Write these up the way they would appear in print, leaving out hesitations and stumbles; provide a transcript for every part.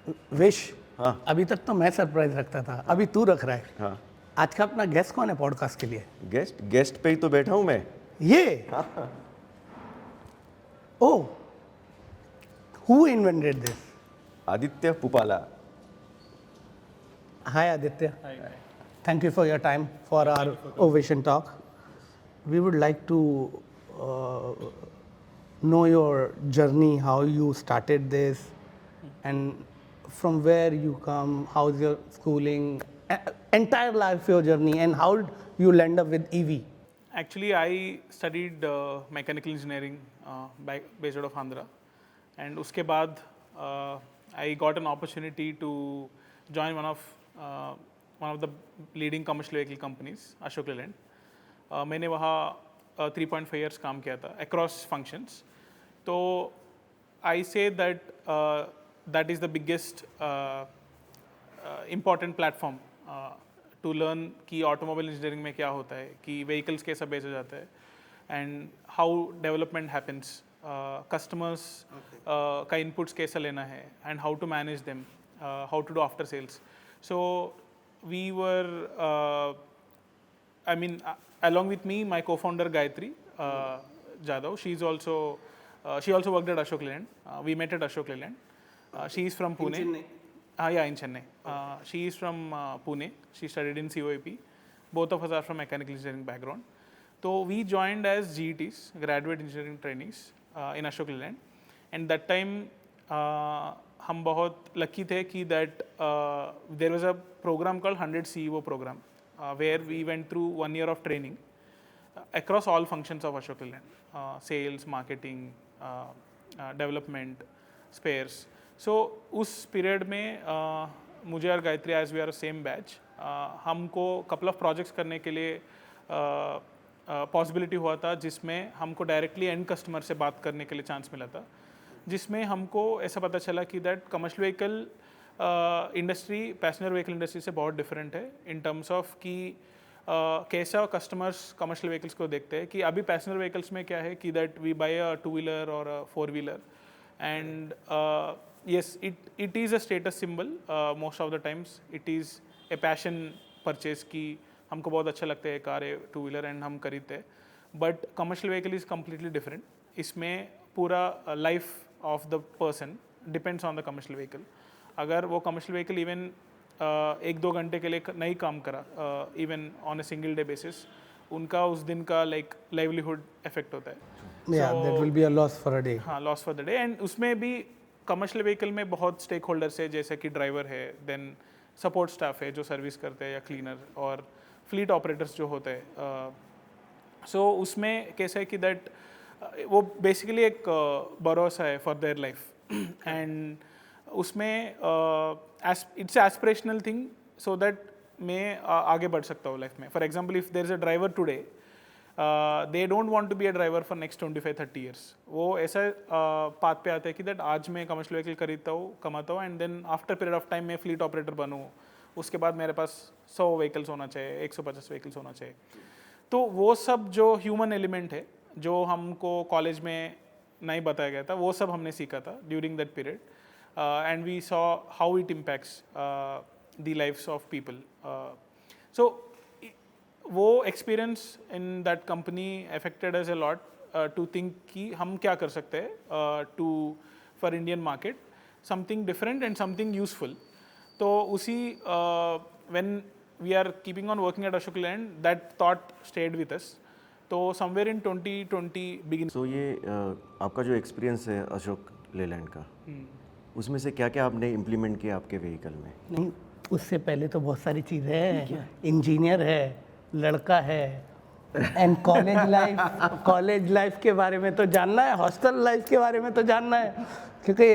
Wish, हाँ। अभी तक तो मैं सरप्राइज रखता था, अभी तू रख रहा है। हाँ। आज का अपना गेस्ट कौन है पॉडकास्ट के लिए? गेस्ट पे ही तो बैठा हूँ मैं। ये oh, who invented this? Aditya Pupala. Hi Aditya, thank you for your time for our Ovation talk. We would like to know your journey, how you started this, and from where you come, how's your schooling, entire life, your journey, and how you land up with EV. Actually, I studied mechanical engineering based out of Andhra, and uske baad I got an opportunity to join one of the leading commercial vehicle companies, Ashok Leyland. मैंने वहाँ 3.5 years काम किया था across functions. तो I say that that is the biggest important platform to learn कि automobile engineering में क्या होता है, कि व्हीकल्स कैसा बेचा जाता है, and how development happens, customers का इनपुट्स कैसा लेना है, and how to manage them, how to do after sales. So we were I mean, along with me, my co-founder Gayatri Jadhav, she also worked at Ashok Leyland. We met at Ashok Leyland. She is from Pune. Chennai? Yeah, in Chennai. She is from Pune. She studied in COAP. Both of us are from mechanical engineering background. So we joined as GETs, graduate engineering trainees, in Ashok Leyland. And that time, हम बहुत lucky थे कि that there was a program called 100 CEO program, where we went through 1 year of training across all functions of Ashok Leyland, sales, marketing, development, spares. So उस period में मुझे और Gayatri, as we are same batch, हमको couple of projects करने के लिए possibility हुआ था, जिसमें हमको directly end customer से बात करने के लिए chance मिला था, जिसमें हमको ऐसा पता चला कि that commercial vehicle industry passenger vehicle industry से बहुत डिफरेंट है इन टर्म्स ऑफ कि कैसा कस्टमर्स कमर्शियल व्हीकल्स को देखते हैं. कि अभी पैसेंजर व्हीकल्स में क्या है कि that we bye a 2-wheeler और अ 4-wheeler, and yes it is a status symbol. Most of the times it is a passion purchase की हमको बहुत अच्छा लगता है कार है 2-wheeler एंड हम खरीदते हैं. But commercial vehicle is completely different. इसमें पूरा life of the person depends on the commercial vehicle. अगर वो कमर्शियल व्हीकल इवन 1-2 घंटे के लिए नहीं काम करा, even on a single day basis, उनका उस दिन का लाइक लाइवलीहुड इफेक्ट होता है. Yeah, that will be a loss for a day. हाँ, loss for the day. And उसमें भी कमर्शियल व्हीकल में बहुत स्टेक होल्डर्स है, जैसे कि ड्राइवर है, देन सपोर्ट स्टाफ है जो सर्विस करते हैं या क्लीनर, और फ्लीट ऑपरेटर्स जो होते हैं. सो उसमें कैसा है कि दैट वो बेसिकली एक भरोसा है फॉर देयर लाइफ. एंड उसमें it's aspirational thing, so that मैं आगे बढ़ सकता हूँ लाइफ में. For example, if there is a driver today, they don't want to be a driver for next 25-30 years. वो ऐसा पाथ पे आता है कि दैट आज मैं कमर्शियल व्हीकल खरीदता हूँ, कमाता हूँ, and then after period of time मैं फ्लीट ऑपरेटर बनूँ. उसके बाद मेरे पास 100 व्हीकल्स होना चाहिए, 150 व्हीकल्स होना चाहिए. तो वो सब जो ह्यूमन एलिमेंट है, जो हमको कॉलेज में नहीं बताया गया था, वो सब हमने सीखा था during that period. And we saw how it impacts the lives of people. So वो experience in that company affected us a lot to think कि हम क्या कर सकते हैं to for Indian market something different and something useful. तो उसी when we are keeping on working at Ashok Leyland, that thought stayed with us. तो somewhere in 2020 begin. So ये आपका जो एक्सपीरियंस है अशोक लेलैंड का, उसमें से क्या क्या आपने इम्प्लीमेंट किया आपके व्हीकल में? नहीं, उससे पहले तो बहुत सारी चीज़ें हैं. इंजीनियर है, लड़का है, एंड कॉलेज लाइफ के बारे में तो जानना है, हॉस्टल लाइफ के बारे में तो जानना है, क्योंकि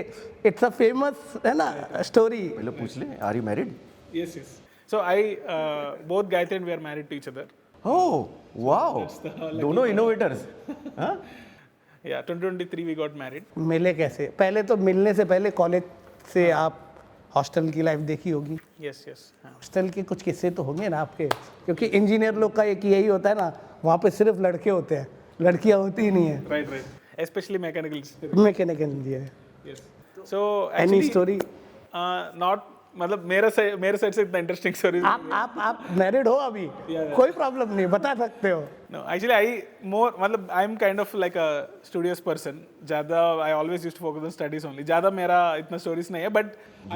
इट्स अ फेमस है ना स्टोरी. पहले पूछ ले, are you married? Yes. So both Gayatri and we are married to each other. Oh wow, दोनों इनोवेटर्स. हाँ, Yeah, 2023 we got married. मिले कैसे? पहले तो मिलने से पहले कॉलेज से आप हॉस्टल की लाइफ देखी होगी. Yes. हाँ. हॉस्टल के कुछ किस्से तो होंगे ना आपके, क्योंकि इंजीनियर लोग का एक यही होता है ना, वहाँ पे सिर्फ लड़के होते हैं, लड़कियाँ होती ही नहीं है. Right. Especially mechanical. Mechanical engineer. Yes. So any actually, story? Not मतलब मेरे साइड से इतना इंटरेस्टिंग स्टोरीज आप मैरिड हो अभी? कोई प्रॉब्लम नहीं, बता सकते हो। No, actually, मतलब I'm kind of like a studious person. ज़्यादा I always used to focus on studies only. ज़्यादा मेरा इतना stories नहीं है, but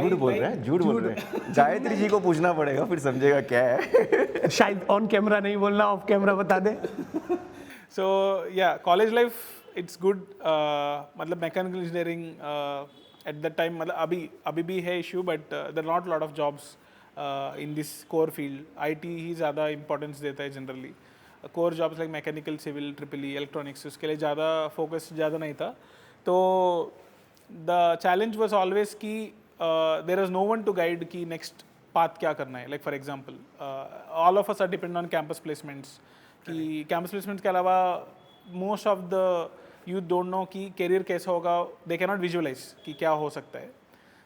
झूठ बोल रहे हैं, झूठ बोल रहे हैं। गायत्री जी को पूछना पड़ेगा, फिर समझेगा क्या है। शायद ऑन कैमरा नहीं बोलना, ऑफ कैमरा बता दे। So yeah, college life it's good. मतलब mechanical engineering at that time मतलब अभी भी है issue, but there are not a lot of jobs in this core field. IT ही ज़्यादा importance देता है generally. Core jobs like mechanical, civil, EEE, electronics उसके लिए ज़्यादा focus ज़्यादा नहीं था. तो the challenge was always कि there was no one to guide कि next path क्या करना है. Like for example, all of us are dependent on campus placements. कि कैंपस प्लेसमेंट्स के अलावा most of the youth don't know कि career कैसा होगा, दे कैन नॉट विजुअलाइज कि क्या हो सकता है.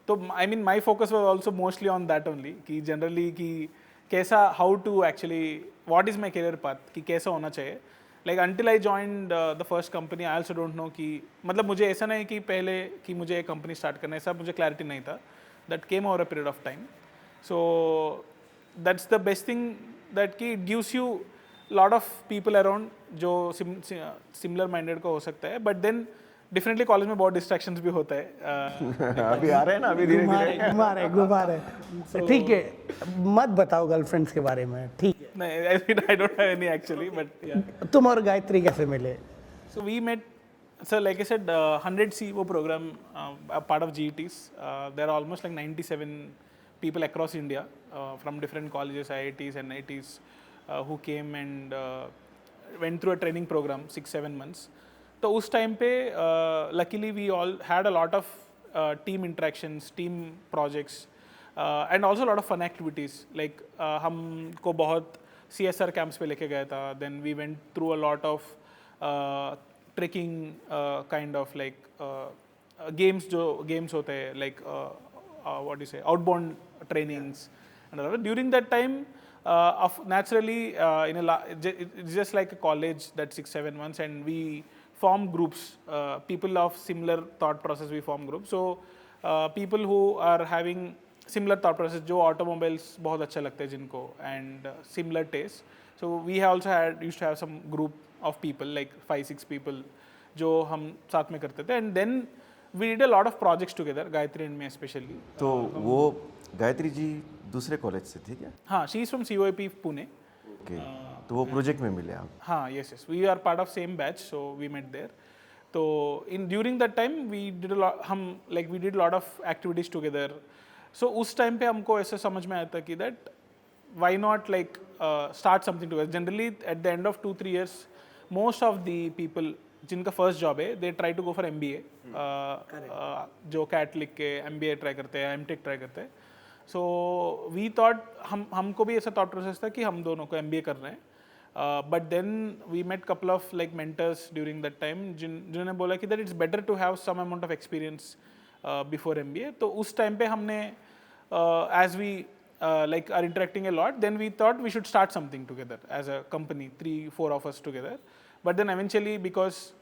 तो I mean my focus was also mostly on that only कि जनरली कि कैसा how to actually what is my career path कि कैसा होना चाहिए. Like until I joined the first company I also don't know कि मतलब मुझे ऐसा नहीं कि पहले कि मुझे एक कंपनी स्टार्ट करना है, सब मुझे क्लैरिटी नहीं था. That came over a period of time. So that's the best thing that कि it gives you lot of people around जो सिमिलर माइंडेड का हो सकता है. बट देन डिफरेंटली कॉलेज में बहुत डिस्ट्रैक्शंस भी होता है. अभी आ रहे हैं ना, अभी धीरे धीरे घुमा रहे। ठीक है, मत बताओ गर्लफ्रेंड्स के बारे में, ठीक है? नहीं, I don't have any actually, but या. तुम और गायत्री कैसे मिले? So we met, so like I said, 100 CO program, a part of GETs. There are almost like 97 people across India from different colleges, IITs and NITs, who came and went through a training program 6-7 months. तो उस time पे luckily we all had a lot of team interactions, team projects, and also a lot of fun activities. Like हमको बहुत CSR camps पे लेके गया था. Then we went through a lot of trekking kind of like games होते हैं, like what do you say, outbound trainings and all that. During that time, naturally it's just like a college, that 6-7 months, and we form groups, people of similar thought process, we form groups. So people who are having similar thought process, जो automobiles बहुत अच्छा लगता है जिनको, and similar taste. So we also used to have some group of people like 5-6 people जो हम साथ में करते थे. And then we did a lot of projects together, Gayatri and me especially. तो वो गायत्री जी दूसरे कॉलेज से थी क्या? हाँ, she is from COIP Pune. Okay, तो वो प्रोजेक्ट में मिले आप? हाँ, yes, we are part of same batch, so we met there. तो during that time we did a lot of activities together. So उस टाइम पे हमको ऐसा समझ में आया था कि that why not like start something together. Generally at the end of 2-3 years, most of the people जिनका फर्स्ट जॉब है they try to go for MBA, जो CAT लिख के MBA ट्राई करते हैं, MTech ट्राई करते हैं. So we thought हमको भी ऐसा thought process था कि हम दोनों को MBA कर रहे हैं. But then we met couple of like mentors during that time जिन्होंने बोला कि that it's better to have some amount of experience before MBA. तो उस टाइम पे हमने as we like are interacting a lot, then we thought we should start something together as a company, 3-4 of us together. But then eventually, because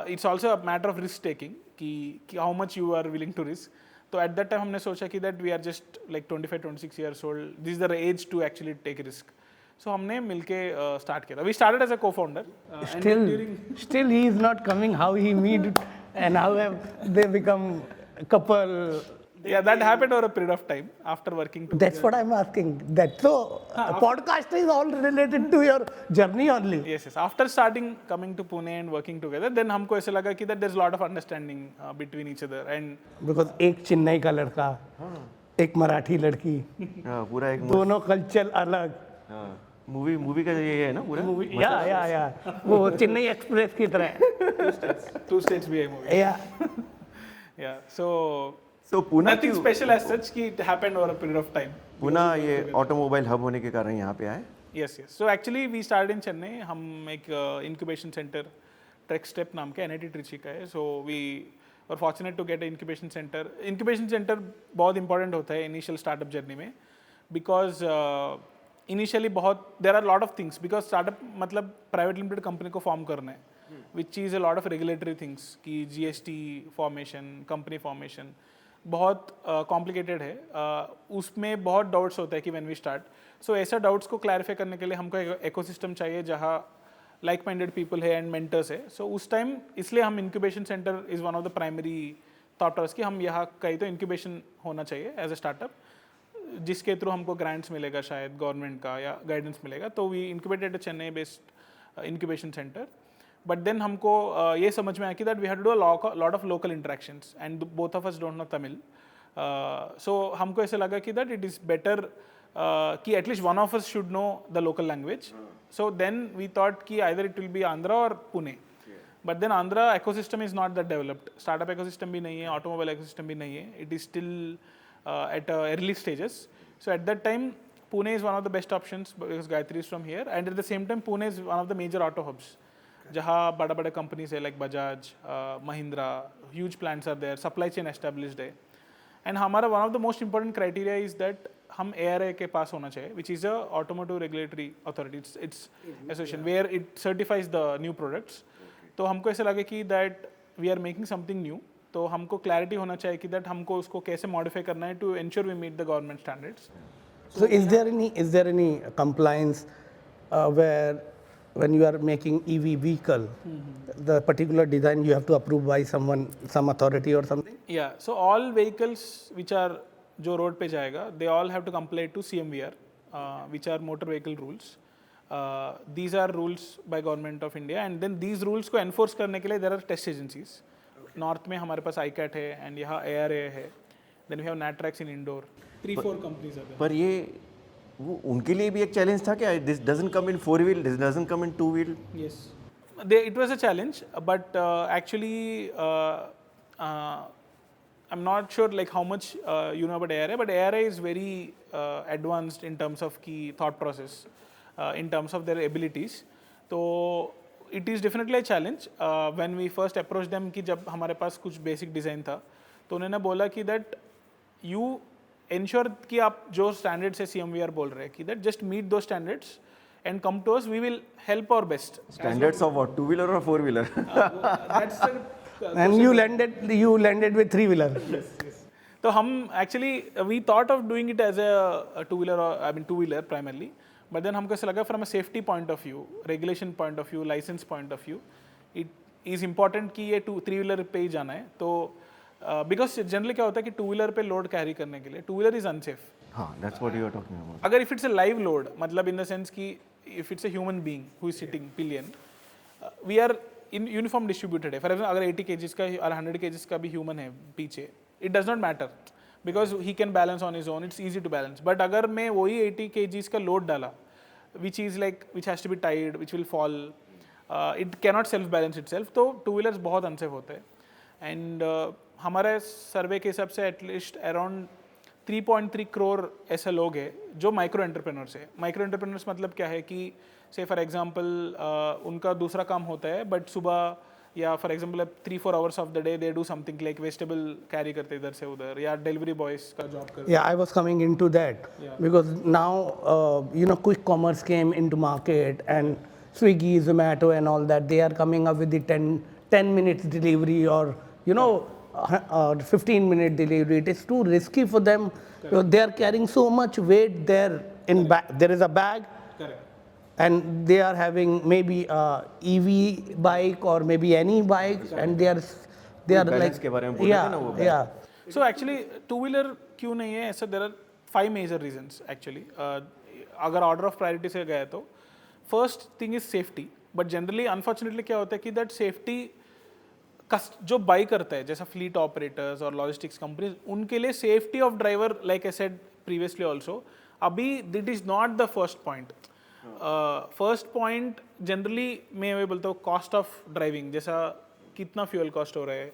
it's also a matter of risk taking कि how much you are willing to risk. तो at that time हमने सोचा कि that we are just like 25-26 years old, this is the age to actually take risk. So हमने मिलके start किया था. We started as a co-founder. Still he is not coming. How he meet and how have they become a couple? Yeah, that happened over a period of time after working together. That's what I'm asking. That so podcast is all related to your journey only. Yes. After coming to Pune and working together, then हमको ऐसा लगा कि that there's a lot of understanding between each other. And because एक चेन्नई का लड़का, एक मराठी लड़की, पूरा एक दोनों कल्चर अलग. मूवी का ये है ना पूरा? या वो चेन्नई एक्सप्रेस की तरह. Two states भी है movie. Yeah. So Pune nothing special as such कि it happened over a period of time. Pune ये ऑटोमोबाइल हब होने के कारण यहाँ पे आए? Yes. So actually we started in Chennai. हम एक incubation center, TrekStep नाम के NIT Trichy का है. So we were fortunate to get an incubation center. Incubation center बहुत important होता है initial startup journey में, because initially there are a lot of things, because startup मतलब private limited company को form करना है, which is a lot of regulatory things कि GST formation, company formation. बहुत कॉम्प्लिकेटेड है, उसमें बहुत डाउट्स होते हैं कि व्हेन वी स्टार्ट, सो ऐसा डाउट्स को क्लैरिफाई करने के लिए हमको एक इकोसिस्टम चाहिए जहाँ लाइक माइंडेड पीपल है एंड मेंटर्स है. सो उस टाइम इसलिए हम incubation center is one of the primary thought process कि हम यहाँ कहीं तो इंक्यूबेशन होना चाहिए एज अ स्टार्टअप, जिसके थ्रू हमको ग्रांट्स मिलेगा शायद गवर्नमेंट का या गाइडेंस मिलेगा. तो we incubated Chennai based incubation center. But then हमको ये समझ में आया कि that we have to do lot of local interactions and both of us don't know Tamil. So हमको ऐसे लगा कि दैट इट इज़ बेटर कि at least one of us should know the local language. So then we thought कि either it will be Andhra और Pune. But then Andhra ecosystem is not that developed, startup ecosystem भी नहीं है, ऑटोमोबाइल इकोसिस्टम भी नहीं है, it is still at early stages. So at that time Pune is one of the best options because Gayatri is from here, and at the same time Pune is one of the major auto hubs जहाँ बड़ा बड़ा companies है like Bajaj, Mahindra, huge plants are there, supply chain established है. And हमारा one of the most important criteria is that हम ARA के पास होना चाहिए, which is a automotive regulatory authority, it's association where it certifies the new products. तो हमको ऐसा लगे कि that we are making something new, तो हमको क्लैरिटी होना चाहिए कि दैट हमको उसको कैसे मॉडिफाई करना है to ensure we meet the government standards. So is there any compliance where when you are making EV vehicle, the particular design you have to approve by someone, some authority or something? Yeah, so all vehicles which are जो road पे जाएगा, they all have to comply to CMVR, which are motor vehicle rules. These are rules by government of India, and then these rules को enforce करने के लिए there are test agencies. North में हमारे पास ICAT है एंड यहाँ ARA है, then we have Natrax in Indore, 3-4 companies हैं. पर ये वो उनके लिए भी एक चैलेंज था क्या? This doesn't come in 4 wheel, this doesn't come in 2 wheel. Yes, it was a challenge, but actually I'm not sure like how much you know about ARA, but ARA is very advanced in terms of key thought process, in terms of their abilities. तो it is definitely a challenge when we first approached them कि जब हमारे पास कुछ basic design था, तो उन्होंने बोला कि that you ensure कि आप जो standards है CMVR बोल रहे हैं कि that just meet those standards and come to us, we will help our best. Standards of what? 2 wheeler or 4 wheeler? That's And you landed with 3 wheeler. Yes. तो हम actually we thought of doing it as a 2 wheeler, I mean 2 wheeler primarily. But then हमको ऐसा लगा from a safety point of view, regulation point of view, license point of view, it is important कि ये 3 wheeler पे ही जाना है. तो because generally क्या होता है कि 2 wheeler पे load carry करने के लिए 2 wheeler is unsafe. हाँ, that's what you are talking about. अगर if it's a live load, मतलब in the sense कि if it's a human being who is sitting pillion, we are in uniform distributed है. For example अगर 80 kgs का और 100 kgs का भी human है पीछे, it does not matter. because he can balance on his own, it's easy to balance. But अगर मैं वही 80 kgs का load डाला, which has to be tied, which will fall, it cannot self balance itself, तो 2 wheelers बहुत unsafe होते हैं. And हमारे सर्वे के हिसाब से एटलीस्ट अराउंड 3.3 करोड़ ऐसे लोग हैं जो माइक्रो एंटरप्रेन्योर्स है. माइक्रो एंटरप्रेन्योर्स मतलब क्या है कि से फॉर एग्जांपल उनका दूसरा काम होता है बट सुबह या for example 3-4 hours of the day they do something like vegetable carry करते इधर से उधर या डिलीवरी बॉयज का जॉब करते. Yeah, I was coming into that because now quick commerce came into market and Swiggy, Zomato and all that, they are coming up with the 10 minutes delivery or 15-minute delivery. It is too risky for them. They are carrying so much weight there in there is a bag. Correct. And they are having maybe a EV bike or maybe any bike, and they are balance के बारे में बोल रहे थे ना वो yeah. So actually two wheeler क्यों नहीं है ऐसा, there are 5 major reasons actually. अगर ऑर्डर ऑफ प्रायोरिटी से गए तो first thing is safety. But generally unfortunately क्या होता है कि दैट सेफ्टी जो बाई करता है जैसा फ्लीट ऑपरेटर्स और लॉजिस्टिक्स कंपनीज, उनके लिए safety of driver like I said previously also, अभी it is not the first point. First point generally मैं वही बोलता हूँ कॉस्ट ऑफ ड्राइविंग, जैसा कितना फ्यूल कॉस्ट हो रहा है,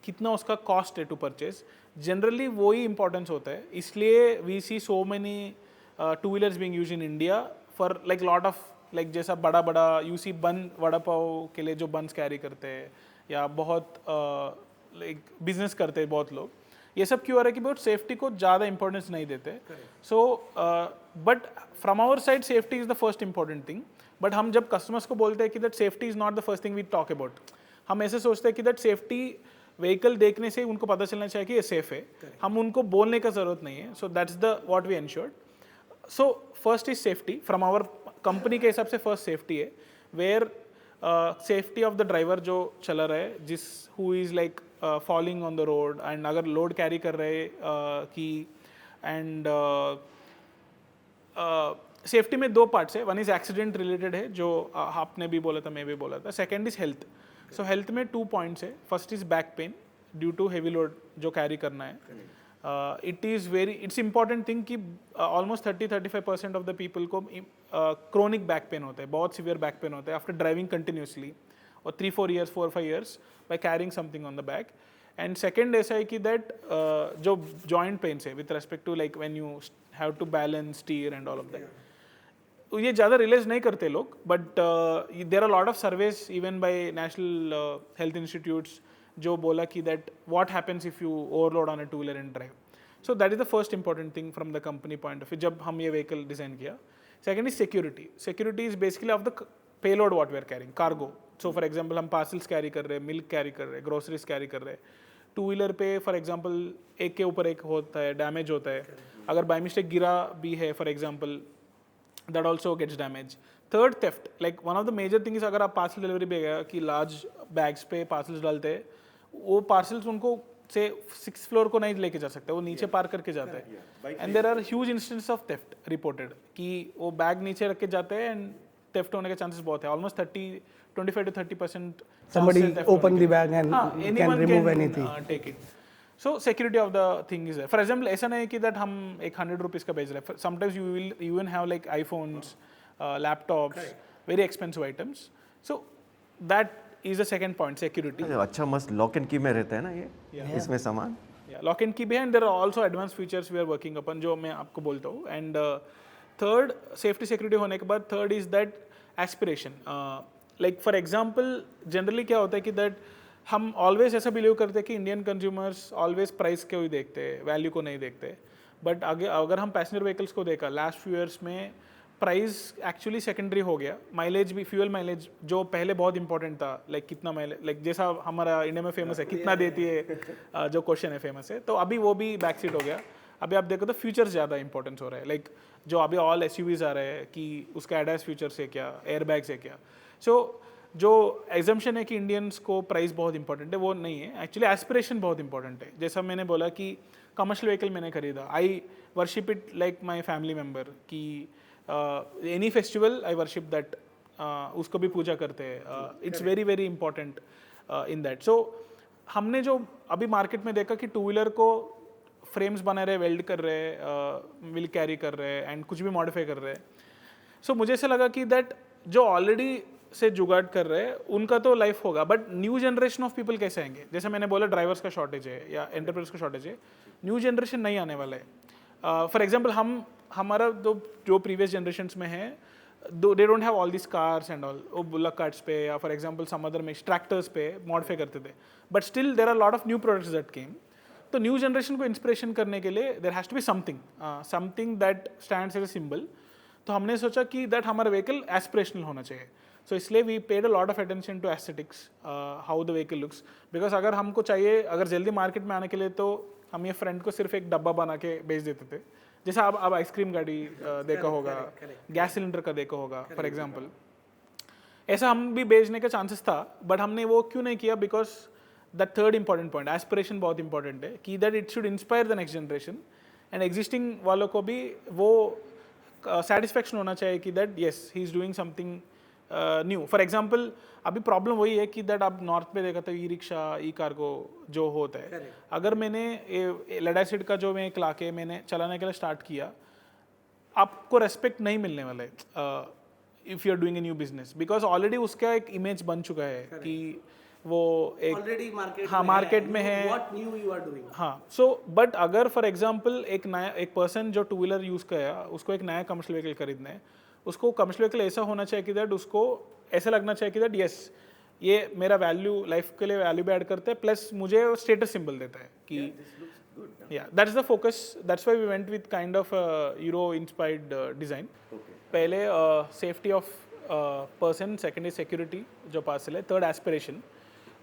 कितना उसका कॉस्ट है टू परचेज, जनरली वही इंपॉर्टेंस होता है. इसलिए we see so many two wheelers being used in India for like lot of like जैसा बड़ा बड़ा यू सी बन वड़ा पाव के लिए जो बन्स कैरी करते हैं या बहुत लाइक बिजनेस करते हैं बहुत लोग, ये सब क्यों हो रहा है कि बहुत सेफ्टी को ज़्यादा इंपॉर्टेंस नहीं देते. So but from our side safety is the first important thing. But हम जब कस्टमर्स को बोलते हैं कि that safety is not the first thing we talk about, हम ऐसे सोचते हैं कि दैट सेफ्टी व्हीकल देखने से उनको पता चलना चाहिए कि ये सेफ है, हम उनको बोलने का ज़रूरत नहीं है. So that's the what we ensured. So first is safety from our company के हिसाब से. फर्स्ट सेफ्टी है, where safety of the driver जो चला रहा है, जिस who is like falling on the road, and अगर लोड कैरी कर रहे कि एंड सेफ्टी में 2 पार्ट्स है. वन इज एक्सीडेंट रिलेटेड है, जो आपने भी बोला था, मैं भी बोला था. Second is health. So health में 2 पॉइंट्स है. First is back pain due to heavy load जो कैरी करना है. इट्स इंपॉर्टेंट थिंग कि ऑलमोस्ट 30-35% ऑफ द पीपल को क्रोनिक बैक पेन होता है, बहुत सीवियर बैक पेन होता है आफ्टर ड्राइविंग कंटिन्यूसली और 3-4 years 4-5 years by carrying something on the back. And second ऐसा है कि दैट जो जॉइंट पेन्स है with respect to like when you have to balance steer and all of that, ये ज़्यादा रियलाइज नहीं करते लोग. But there are lot of surveys even by national health institutes जो बोला कि that what happens if you overload on a 2-wheeler and drive. So that is the first important thing from the company point of view जब हम ये vehicle design किया. Second is security. Security is basically of the payload what we are carrying, cargo. So for example हम parcels carry कर रहे हैं, milk carry कर रहे हैं, ग्रोसरीज कैरी कर रहे हैं. 2-wheeler पे फॉर एग्जाम्पल एक के ऊपर एक होता है, डैमेज होता है. अगर बाई मिस्टेक गिरा भी है for example, that also gets damaged. Third, theft. Like one of the major thing is अगर आप पार्सल डिलीवरी पे गया कि लार्ज बैग्स पे पार्सल्स डालते हैं, वो पार्सल्स उनको से 6th फ्लोर को नहीं लेके जा सकते, वो नीचे पार करके जाता है. And there are huge instance of theft reported कि वो बैग नीचे रख के जाते हैं एंड थेफ्ट होने के चांसेस बहुत है. Almost 25-30% somebody open the bag and can remove anything. Take it. So security of the thing is there. For example, ऐसा नहीं कि that हम एक 100 रुपीज़ का बेच रहे हैं. Sometimes you will even have like iPhones, laptops, very expensive items. So that is the second point, security. अच्छा मस्त लॉक एंड की में रहता है ना ये इसमें सामान. लॉक एंड की भी है and there are also advance features we are working upon जो मैं आपको बोलता हूँ. एंड थर्ड, सेफ्टी सिक्योरिटी होने के बाद third is that aspiration. Like for example generally क्या होता है कि दैट हम ऑलवेज ऐसा बिलीव करते हैं कि इंडियन कंज्यूमर्स ऑलवेज प्राइस को ही देखते हैं, वैल्यू को नहीं देखते. बट अगर हम पैसेंजर व्हीकल्स को देखा लास्ट फ्यू ईयर्स में, प्राइस एक्चुअली सेकेंडरी हो गया. माइलेज भी, फ्यूल माइलेज जो पहले बहुत इंपॉर्टेंट था, लाइक कितना माइलेज, लाइक जैसा हमारा इंडिया में फेमस है कितना देती है जो क्वेश्चन है फेमस है, तो अभी वो भी बैक सीट हो गया. अभी आप देखो तो फ्यूचर्स ज़्यादा इंपॉर्टेंस हो रहा है. लाइक जो अभी ऑल SUVs आ रहे हैं कि उसका एडास फ्यूचर्स है क्या, एयर बैग्स है क्या. सो जो एग्जम्पशन है कि इंडियंस को प्राइस बहुत इंपॉर्टेंट है, वो नहीं है. एक्चुअली एस्पिरेशन बहुत इंपॉर्टेंट है. जैसा मैंने बोला कि कमर्शियल व्हीकल मैंने खरीदा, I worship it like my family member. कि any festival I worship that, उसको भी पूजा करते हैं. It's very very important in that. So हमने जो अभी मार्केट में देखा कि 2-wheeler को फ्रेम्स बना रहे, वेल्ड कर रहे, मिल कैरी कर रहे एंड कुछ भी मॉडिफाई कर रहे हैं. सो मुझे ऐसा लगा कि दैट जो ऑलरेडी से जुगाड़ कर रहे हैं उनका तो लाइफ होगा, but new generation of people कैसे आएंगे. जैसे मैंने बोला ड्राइवर्स का शॉर्टेज है या एंटरप्रेन्योर्स का शॉर्टेज है, न्यू जनरेशन नहीं आने वाला है. फॉर एग्जांपल हमारा जो प्रीवियस जनरेशंस में है, they don't have all this cars and all, वो बुलक कार्ट्स पे या फॉर एग्जांपल सम अदर में ट्रैक्टर्स पे मॉडिफाई करते थे. But still there are lot of new products that came. तो न्यू जनरेशन को इंस्पिरेशन करने के लिए there has to be something that stands as a symbol. तो हमने सोचा कि दैट हमारा व्हीकल एस्पिरेशनल होना चाहिए. सो इसलिए we paid a lot of attention to aesthetics, how the vehicle looks. Because अगर हमको चाहिए, अगर जल्दी मार्केट में आने के लिए, तो हम ये फ्रंट को सिर्फ एक डब्बा बना के बेच देते थे. जैसा आप आइसक्रीम गाड़ी देखा होगा, गैस सिलेंडर का देखा होगा फॉर एग्जाम्पल. ऐसा हम भी बेचने का चांसेस था, बट हमने वो क्यों नहीं किया. Because the third important point, aspiration बहुत इंपॉर्टेंट है कि that it should inspire the next generation and existing वालों को भी वो सेटिस्फैक्शन होना चाहिए कि that yes he is doing something new. For example अभी प्रॉब्लम वही है कि दैट आप नॉर्थ में देखा तो ई रिक्शा, ई कार्गो जो होता है, अगर मैंने लेड एसिड का जो मैं एक लाके मैंने चलाने के लिए स्टार्ट किया, आपको रेस्पेक्ट नहीं मिलने वाला है if you are doing a new business. Because already उसका एक इमेज बन चुका है कि वो एक ऑलरेडी मार्केट में है. What new you are doing. हाँ. सो बट अगर फॉर एग्जांपल एक पर्सन जो 2-wheeler यूज़ किया, उसको एक नया कमर्शियल व्हीकल खरीदना है, उसको कमर्शियल व्हीकल ऐसा होना चाहिए कि दैट उसको ऐसा लगना चाहिए कि दैट यस ये मेरा वैल्यू, लाइफ के लिए वैल्यू भी ऐड करता है, प्लस मुझे स्टेटस सिंबल देता है कि that's the focus. That's why we went with kind of euro inspired design. पहले safety of person, second is security जो पार्सल है, थर्ड एस्पिरेशन.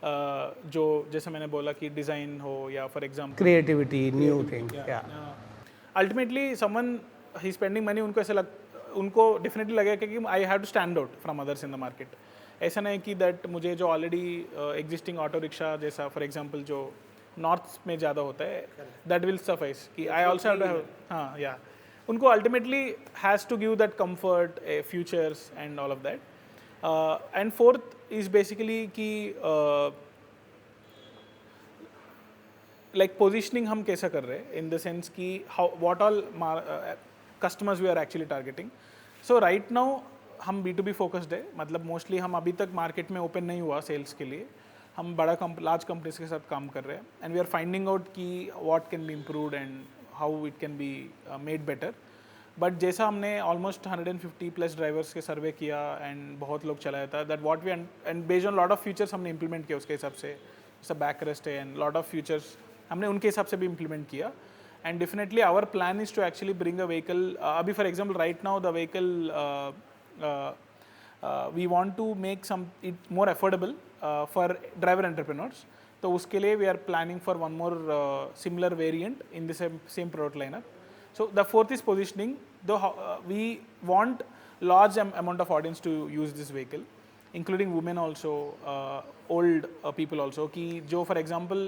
जो जैसे मैंने बोला कि डिज़ाइन हो या for example creativity, new things. Yeah. Ultimately someone he spending money, उनको डेफिनेटली लगेगा कि I have to stand out from others in the market. ऐसा नहीं कि दैट मुझे जो ऑलरेडी एग्जिस्टिंग ऑटो रिक्शा जैसा फॉर एग्जांपल जो नॉर्थ में ज़्यादा होता है दैट विल सफाइस कि I also have to have. हाँ या उनको ultimately has to give that comfort, futures and all of that. And fourth is basically कि लाइक पोजिशनिंग हम कैसा कर रहे हैं इन द सेंस कि how what all customers we are actually targeting. So right now हम B2B focused है, मतलब मोस्टली हम अभी तक मार्केट में ओपन नहीं हुआ सेल्स के लिए. हम लार्ज कंपनीज के साथ काम कर रहे हैं and we are finding out कि what can be improved and how it can be made better. But जैसा हमने ऑलमोस्ट 150 प्लस ड्राइवर्स के सर्वे किया एंड बहुत लोग चलाया था that what we and based on lot of features हमने इंप्लीमेंट किया उसके हिसाब से. जैसा बैक रेस्ट है एंड लॉट ऑफ फीचर्स हमने उनके हिसाब से भी इम्प्लीमेंट किया. And definitely our plan is to actually bring a vehicle. अभी for example right now the vehicle we want to make some it more affordable for driver entrepreneurs. तो उसके लिए we are planning for one more similar variant in the same product lineup. So the fourth is positioning. Though we want large amount of audience to use this vehicle, including women also, old people also. कि जो for example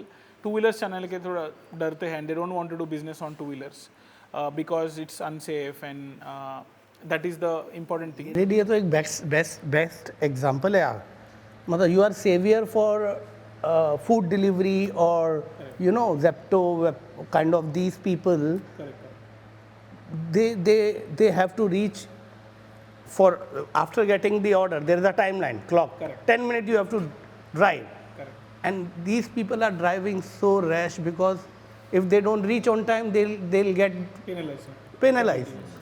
two-wheelers चलाने के थोड़ा डरते हैं and they don't want to do business on two-wheelers because it's unsafe and that is the important thing. मेरे लिए तो एक बेस्ट एग्जांपल है यार. मतलब you are savior for food delivery or you know Zepto kind of these people. Correct. They have to reach for after getting the order there is a timeline clock. Correct. 10 minutes you have to drive. Correct. And these people are driving so rash because if they don't reach on time they'll get penalized.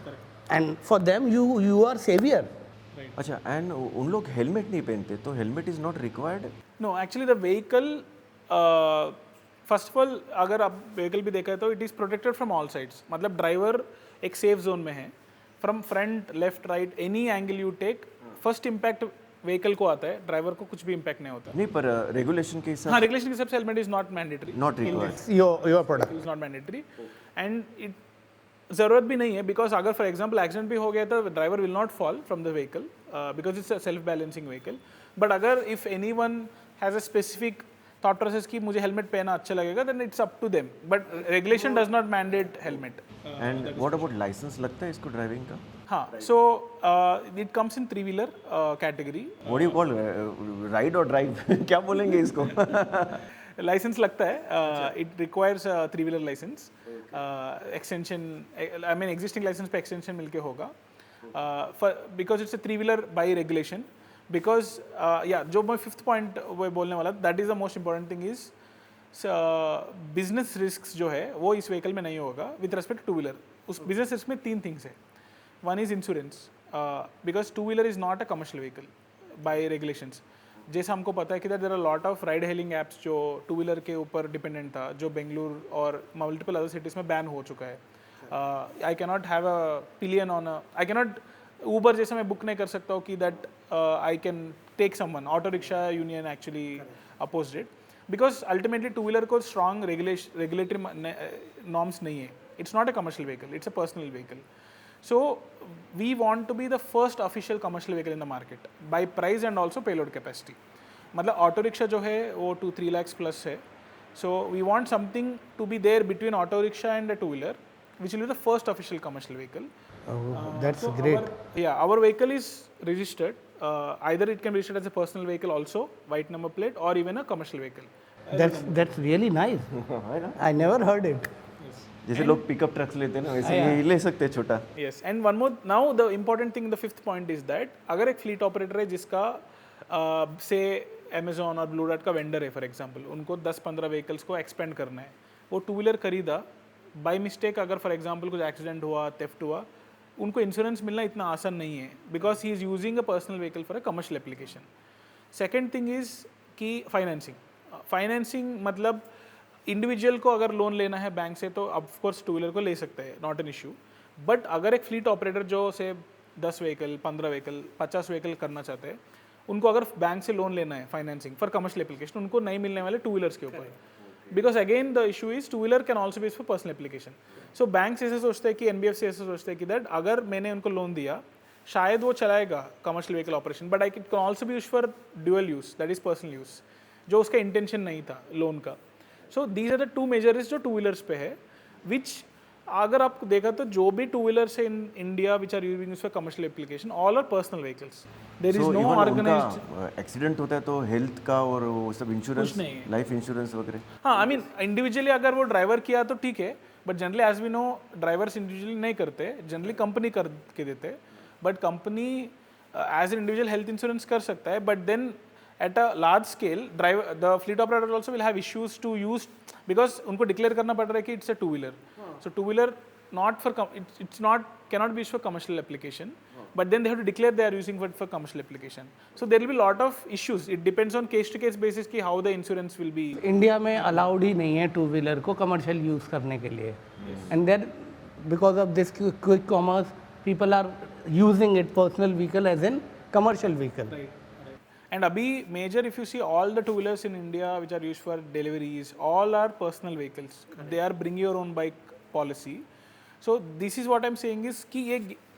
Correct. And for them you are savior. अच्छा, and उन लोग helmet नहीं पहनते तो helmet is not required. No, actually the vehicle, first of all अगर आप vehicle भी देखा है तो it is protected from all sides. मतलब ड्राइवर एक सेफ जोन में है. From front, left, right, any angle you take, first impact vehicle को आता है, ड्राइवर को कुछ भी इम्पैक्ट नहीं होता. नहीं, पर रेगुलेशन के हिसाब हाँ, रेगुलेशन के हिसाब से helmet is not mandatory. Not required. Your product. Is not mandatory and it ज़रूरत भी नहीं है बिकॉज अगर फॉर एग्जाम्पल एक्सीडेंट भी हो गया तो driver will not fall from the vehicle because it's a self balancing vehicle. But अगर if anyone has a specific thought process की मुझे हेलमेट पहनना अच्छा लगेगा then it's up to them. But regulation does not mandate helmet. And what about license लगता है इसको driving का? हाँ, so it comes in 3-wheeler category. What do you call, ride और ड्राइव? क्या बोलेंगे इसको? लाइसेंस लगता है. It requires 3-wheeler license. Extension, I mean existing license पे एक्सटेंशन मिलके होगा because it's a 3-wheeler by regulation. Because या जो मैं फिफ्थ पॉइंट वो बोलने वाला that is the most important thing is business risk जो है वो इस व्हीकल में नहीं होगा विद रेस्पेक्ट टू व्हीलर. उस बिजनेस रिस्क में 3 थिंग्स है. One is insurance because two wheeler is not a commercial vehicle bye regulations. जैसे हमको पता है कि there are lot of ride hailing apps जो टू-wheeler के ऊपर डिपेंडेंट था, जो बेंगलुरु और मल्टीपल अदर सिटीज़ में बैन हो चुका है. I can not have a pillion on I can not uber जैसे मैं बुक नहीं कर सकता हूँ कि that I can take someone. Auto rickshaw union actually opposed it because ultimately two wheeler को स्ट्रॉन्ग रेगुलेटरी नॉर्म्स नहीं है. It's not a commercial vehicle, it's a personal vehicle. So we want to be the first official commercial vehicle in the market by price and also payload capacity. मतलब auto rickshaw जो है वो 2-3 lakhs plus है. So we want something to be there between auto rickshaw and a two-wheeler, which will be the first official commercial vehicle. Oh, that's So great. our vehicle is registered. Either it can be registered as a personal vehicle also, white number plate, or even a commercial vehicle. That's really nice. I never heard it. जैसे लोग pickup trucks लेते हैं ना, वैसे ये ले सकते हैं छोटा. Yes, and one more. Now the important thing, the fifth point is that अगर एक फ्लीट ऑपरेटर है जिसका से अमेजोन और ब्लू डार्ट का वेंडर है फॉर एग्जांपल, उनको 10-15 व्हीकल्स को एक्सपेंड करना है, वो टू-wheeler खरीदा बाय मिस्टेक, अगर फॉर एग्जांपल कुछ एक्सीडेंट हुआ, थेफ्ट हुआ, उनको इंश्योरेंस मिलना इतना आसान नहीं है because he is using a personal vehicle for a commercial application. Second thing is कि फाइनेंसिंग मतलब इंडिविजुअल को अगर लोन लेना है बैंक से तो ऑफ कोर्स टू-wheeler को ले सकते हैं, नॉट एन इशू. बट अगर एक फ्लीट ऑपरेटर जो से 10 व्हीकल, 15 व्हीकल, 50 व्हीकल करना चाहते हैं, उनको अगर बैंक से लोन लेना है फाइनेंसिंग फॉर कमर्शियल एप्लीकेशन उनको नहीं मिलने वाले टू व्हीलर्स के ऊपर, because again the issue is two wheeler can also B for personal application. So bank ऐसे सोचते हैं कि एनबीएफसी ऐसे सोचते हैं कि दैट अगर मैंने उनको लोन दिया शायद वो चलाएगा commercial vehicle operation, but I can also be use for dual use, that is personal use, जो उसका इंटेंशन नहीं था लोन का. So these are the two major जो टू व्हीलर्स पे है, विच अगर आप देखा तो जो भी two wheelers in India which are using for commercial application all are personal vehicles. There is no organized. Accident होता है तो हेल्थ का और वो सब इंश्योरेंस, नहीं है. लाइफ इंश्योरेंस वगैरह. हाँ, आई मीन इंडिविजुअली अगर वो ड्राइवर किया तो ठीक है, but generally as we know drivers individually नहीं करते, जनरली कंपनी कर के देते. But company as an individual health insurance कर सकता है, but then at a large scale driver the fleet operator also will have issues to use, because उनको declare करना पड़ रहा है कि it's a two wheeler. So two wheeler not for it's not cannot be used for commercial application, but then they have to declare they are using for commercial application. So there will be lot of issues. It depends on case to case basis कि how the insurance will be. India में allowed ही नहीं है two wheeler को commercial use करने के लिए, and there because of this quick commerce people are using it personal vehicle as an commercial vehicle. And abhi major, if you see all the two wheelers in India which are used for deliveries, all are personal vehicles. They are bring your own bike policy. So this is what I'm saying is कि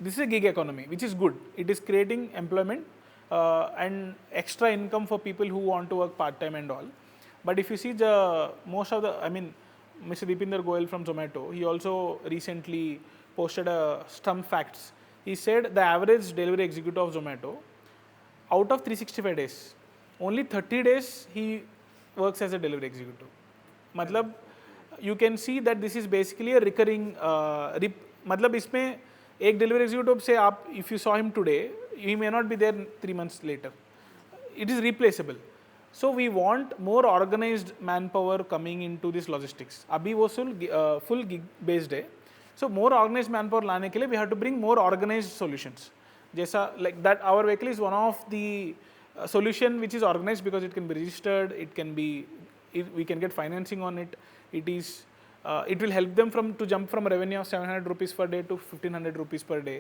this is a gig economy, which is good. It is creating employment and extra income for people who want to work part time and all. But if you see the most of the, I mean, Mr. Deepinder Goyal from Zomato, he also recently posted a stump facts. He said the average delivery executive of Zomato, out of 365 days, only 30 days he works as a delivery executive. मतलब you can see that this is basically a recurring मतलब इसमें एक delivery executive से आप if you saw him today, he may not be there 3 months later. It is replaceable. So we want more organized manpower coming into this logistics. अभी वो full gig based है. So more organized manpower लाने के लिए we have to bring more organized solutions. जैसा like that our vehicle is one of the solution which is organized because it can be registered, it can be, we can get financing on it. It is it will help them to jump from a revenue of 700 rupees per day to 1500 rupees per day.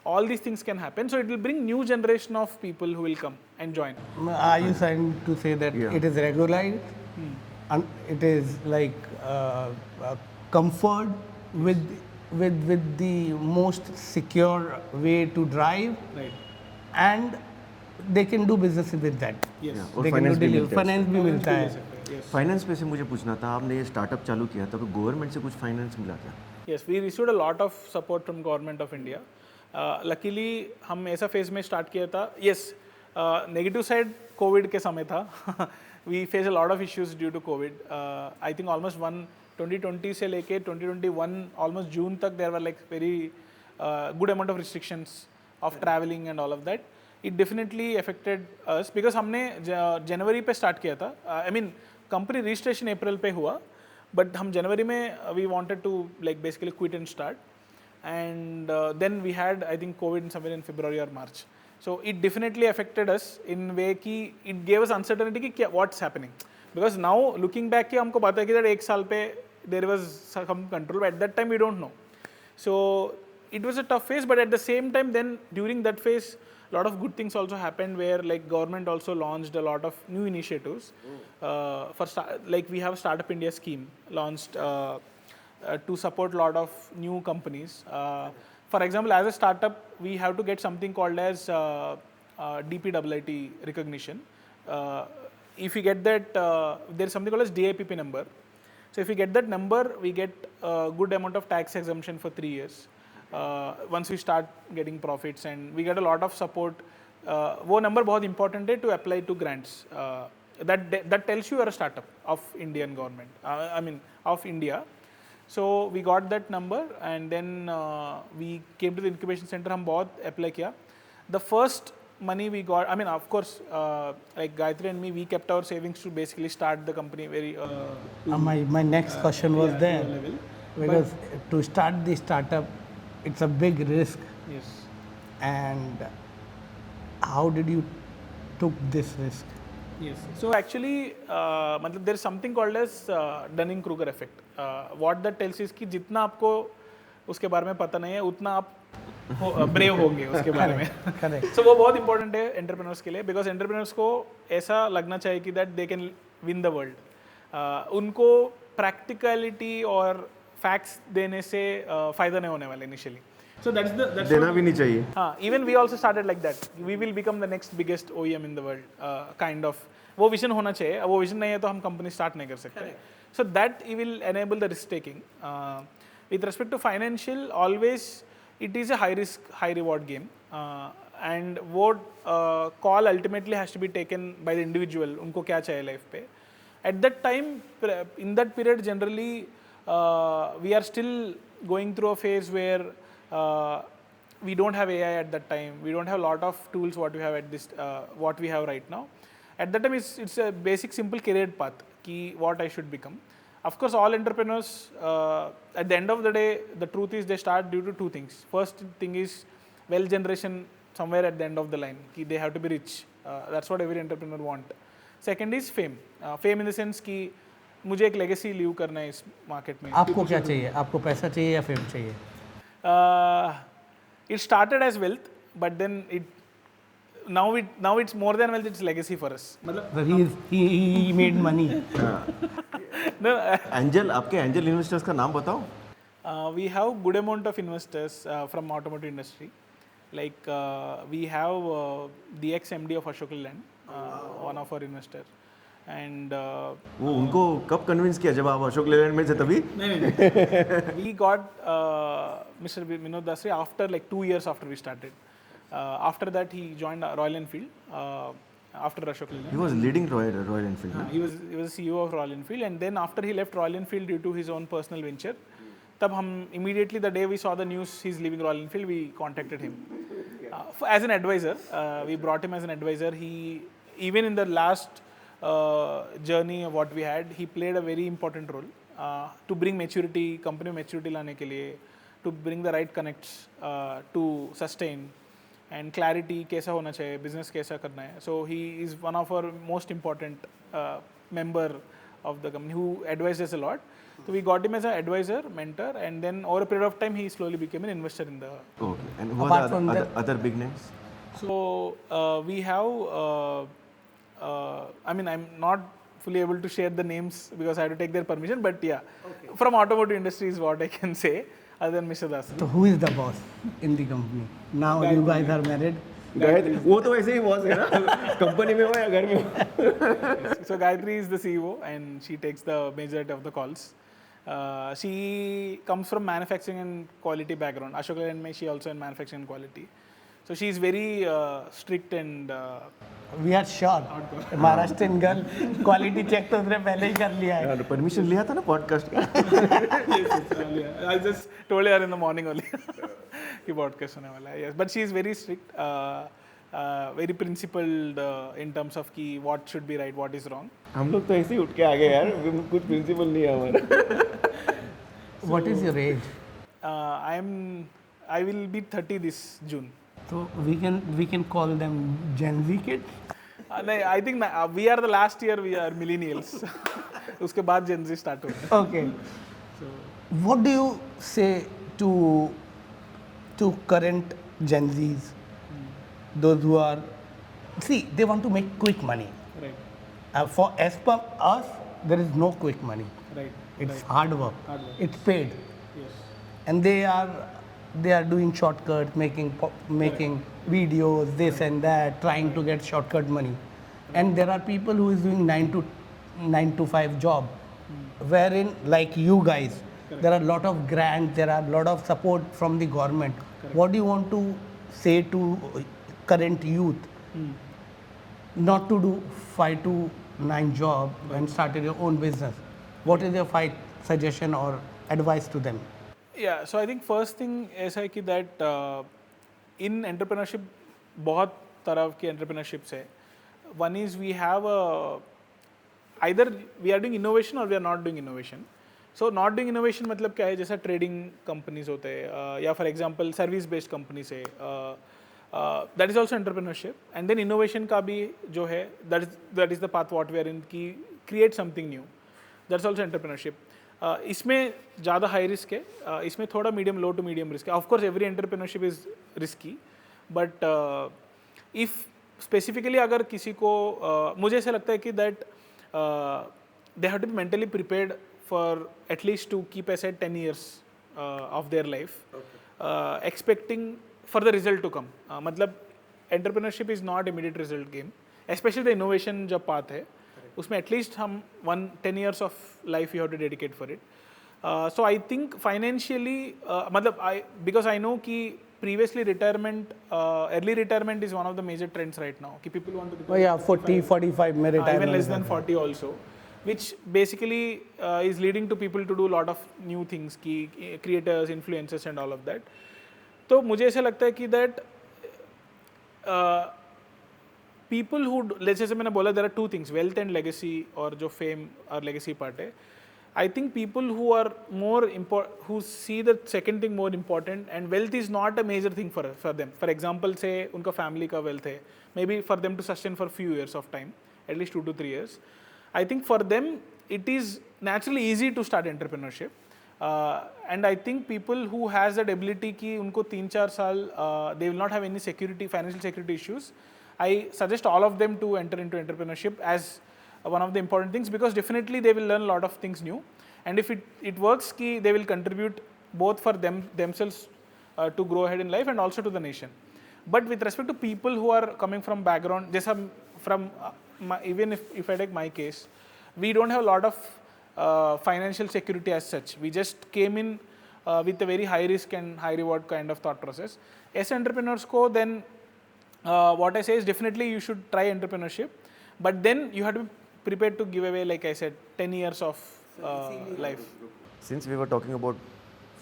All these things can happen. So it will bring new generation of people who will come and join. Are you trying to say that it is regularized and it is like comfort with the most secure way to drive, Right. and they can do business with that. Yes. और They can finance do भी delivery. मिलता है. Finance भी मिलता है. Yes. Finance पे से मुझे पूछना था, आपने ये स्टार्टअप चालू किया था तो गवर्नमेंट से कुछ फाइनेंस मिला क्या? Yes, we received a lot of support from government of India. Luckily हम ऐसा फेज में स्टार्ट किया था. Yes, नेगेटिव साइड कोविड के समय था. We faced a lot of issues due to COVID. I think almost 2020 से लेके 2021 almost June तक there were like very good amount of restrictions of traveling and all of that. It definitely affected us because हमने जनवरी पे start किया था. I mean company registration April पे हुआ, but हम जनवरी में we wanted to like basically quit and start, and then we had I think covid somewhere in फरवरी और मार्च. So it definitely affected us in way कि इट गेव अस अनसर्टेनिटी कि क्या what's happening, because now looking back कि हमको पता है कि दैट एक साल पे there was some control, at that time we don't know. So it was a tough phase, but at the same time then during that phase a lot of good things also happened where like government also launched a lot of new initiatives. Like we have Startup India scheme launched to support a lot of new companies. For example, as a startup we have to get something called as DPIIT recognition. If you get that, there is something called as DIPP number. So if you get that number, we get a good amount of tax exemption for 3 years. Once we start getting profits and we get a lot of support. वो number बहुत important है to apply to grants. That tells you are a startup of Indian government. I mean of India. So we got that number and then we came to the incubation center. हम बहुत apply किया. The first money we got, I mean of course like Gayatri and me, we kept our savings to basically start the company very. My next question was there because to start the startup, it's a big risk. Yes. And how did you took this risk? Yes. So actually, मतलब there is something called as Dunning-Kruger effect. What that tells is कि जितना आपको उसके बारे में पता नहीं है उतना आप ब्रेव होंगे उसके बारे में. करेक्ट. सो वो बहुत इंपॉर्टेंट है एंटरप्रेन्योर्स के लिए, बिकॉज एंटरप्रेन्योर्स को ऐसा लगना चाहिए कि that they can win the world. उनको प्रैक्टिकलिटी और फैक्ट्स देने से फ़ायदा नहीं होने वाला इनिशियली. सो दैट्स देना भी नहीं चाहिए. हाँ, even we also started like that. We will become the next biggest OEM in the world, kind of. वो विजन होना चाहिए. वो विजन नहीं है तो हम कंपनी स्टार्ट नहीं कर सकते. So that will enable the risk taking. With respect to financial, always it is a high risk, high reward game. And what call ultimately has to be taken by the individual. उनको क्या चाहिए life पे. At that time, in that period, generally we are still going through a phase where we don't have AI at that time. We don't have a lot of tools what we have at this what we have right now. At that time, it's a basic, simple career path. Ki what I should become. Of course, all entrepreneurs at the end of the day, the truth is they start due to two things. First thing is wealth generation somewhere at the end of the line. Ki they have to be rich. That's what every entrepreneur want. Second is fame. Fame in the sense कि मुझे एक legacy leave करना है इस market में. आपको क्या चाहिए? आपको पैसा चाहिए या फेम चाहिए? It started as wealth, but then now it's more than wealth. It's legacy for us. मतलब He made money. no, angel, आपके एंजल इन्वेस्टर्स का नाम बताओ. we have good amount of investors from automotive industry. Like we have the ex-MD of Ashok Leyland, one of our investor. And वो उनको कब convince किया जब आप अशोक लेलैंड में थे तभी? we got Mr. Vinod Dasri after like 2 years after we started. After that, he joined Royal Enfield after Ashok Leyland. He was leading Royal Enfield. No? He was the CEO of Royal Enfield, and then after he left Royal Enfield due to his own personal venture, तब हम immediately the day we saw the news he's leaving Royal Enfield, we contacted him as an advisor. We brought him as an advisor. He even in the last journey of what we had, he played a very important role to bring maturity, company maturity लाने के लिए, to bring the right connects to sustain and clarity कैसा होना चाहिए, business कैसा करना है. So he is one of our most important member of the company who advised us a lot. So we got him as an advisor, mentor, and then over a period of time he slowly became an investor in the. Okay. And who Apart are from the that- other big names? So we have. I mean, I'm not fully able to share the names because I have to take their permission. But yeah, from automotive industry is what I can say, other than Mr. Das. So who is the boss in the company? Now you guys are married. Gayatri, वो तो वैसे ही boss है ना, company में हो या घर में हो. So Gayatri is the CEO and she takes the majority of the calls. She comes from manufacturing and quality background. Ashok Leyland mein she also in manufacturing and quality. So she is very strict and We are sure. Maharashtrian girl quality check तो उसने पहले ही कर लिया है. Permission लिया था ना podcast का. I just told her in the morning only कि podcast होने वाला है. Yes, but she is very strict, very principled in terms of कि what should be right, what is wrong. हम लोग तो ऐसे ही उठ के आ गए यार, कुछ प्रिंसिपल नहीं है हमारा. What is your age? I will be 30 this June. So we can call them Gen Z kids. I think we are the last year we are millennials. उसके बाद Gen Z start होगा. Okay. What do you say to current Gen Zs? Those who are they want to make quick money. Right. For as per us, there is no quick money. Right. It's hard work. Hard work. It's paid, Yes. and they are doing shortcuts, making videos, this and that, trying to get shortcut money. And there are people who is doing 9 to 5 job, wherein like you guys, there are a lot of grants, there are a lot of support from the government. What do you want to say to current youth? Not to do 5 to 9 job and started your own business. What is your suggestion or advice to them? Yeah, so I think first thing ऐसा है कि that in entrepreneurship बहुत तरह के entrepreneurships है. One is we have either we are doing innovation or we are not doing innovation. So not doing innovation मतलब क्या है, जैसा trading companies होते हैं या for example service based companies है, that is also entrepreneurship. And then innovation का भी जो है that is the path what we are in, कि create something new. That's also entrepreneurship. इसमें ज़्यादा हाई रिस्क है, इसमें थोड़ा medium low to medium risk है. Of course every entrepreneurship is risky, but if specifically अगर किसी को मुझे ऐसा लगता है कि that they have to be mentally prepared for at least to keep aside 10 years of their life, expecting for the result to come. मतलब entrepreneurship is not immediate result game, specially the innovation जब path है उसमें at least हम 10 years of life you have to dedicate for it. So I think financially मतलब because I know कि previously retirement, early retirement is one of the major trends right now. Ki people want to Oh yeah, 40, 45 में retirement. Even less than 40 also, which basically is leading to people to do a lot of new things, ki creators, influencers and all of that. तो मुझे ऐसा लगता है कि that people who, let's जैसे मैंने बोला, there are two things, wealth and legacy, और जो fame और legacy part है. I think people who are more who see the second thing more important, and wealth is not a major thing for them. For example, say उनका family का wealth है, maybe for them to sustain for few years of time, at least 2 to 3 years. I think for them it is naturally easy to start entrepreneurship, and I think people who has that ability कि उनको 3-4 साल they will not have any security, financial security issues. I suggest all of them to enter into entrepreneurship as one of the important things, because definitely they will learn a lot of things new, and if it works ki they will contribute both for themselves to grow ahead in life and also to the nation. But with respect to people who are coming from background, just from even if I take my case, we don't have a lot of financial security as such. We just came in with a very high risk and high reward kind of thought process. As entrepreneurs ko, then what I say is definitely you should try entrepreneurship, but then you have to be prepared to give away, like I said, 10 years of life. Since we were talking about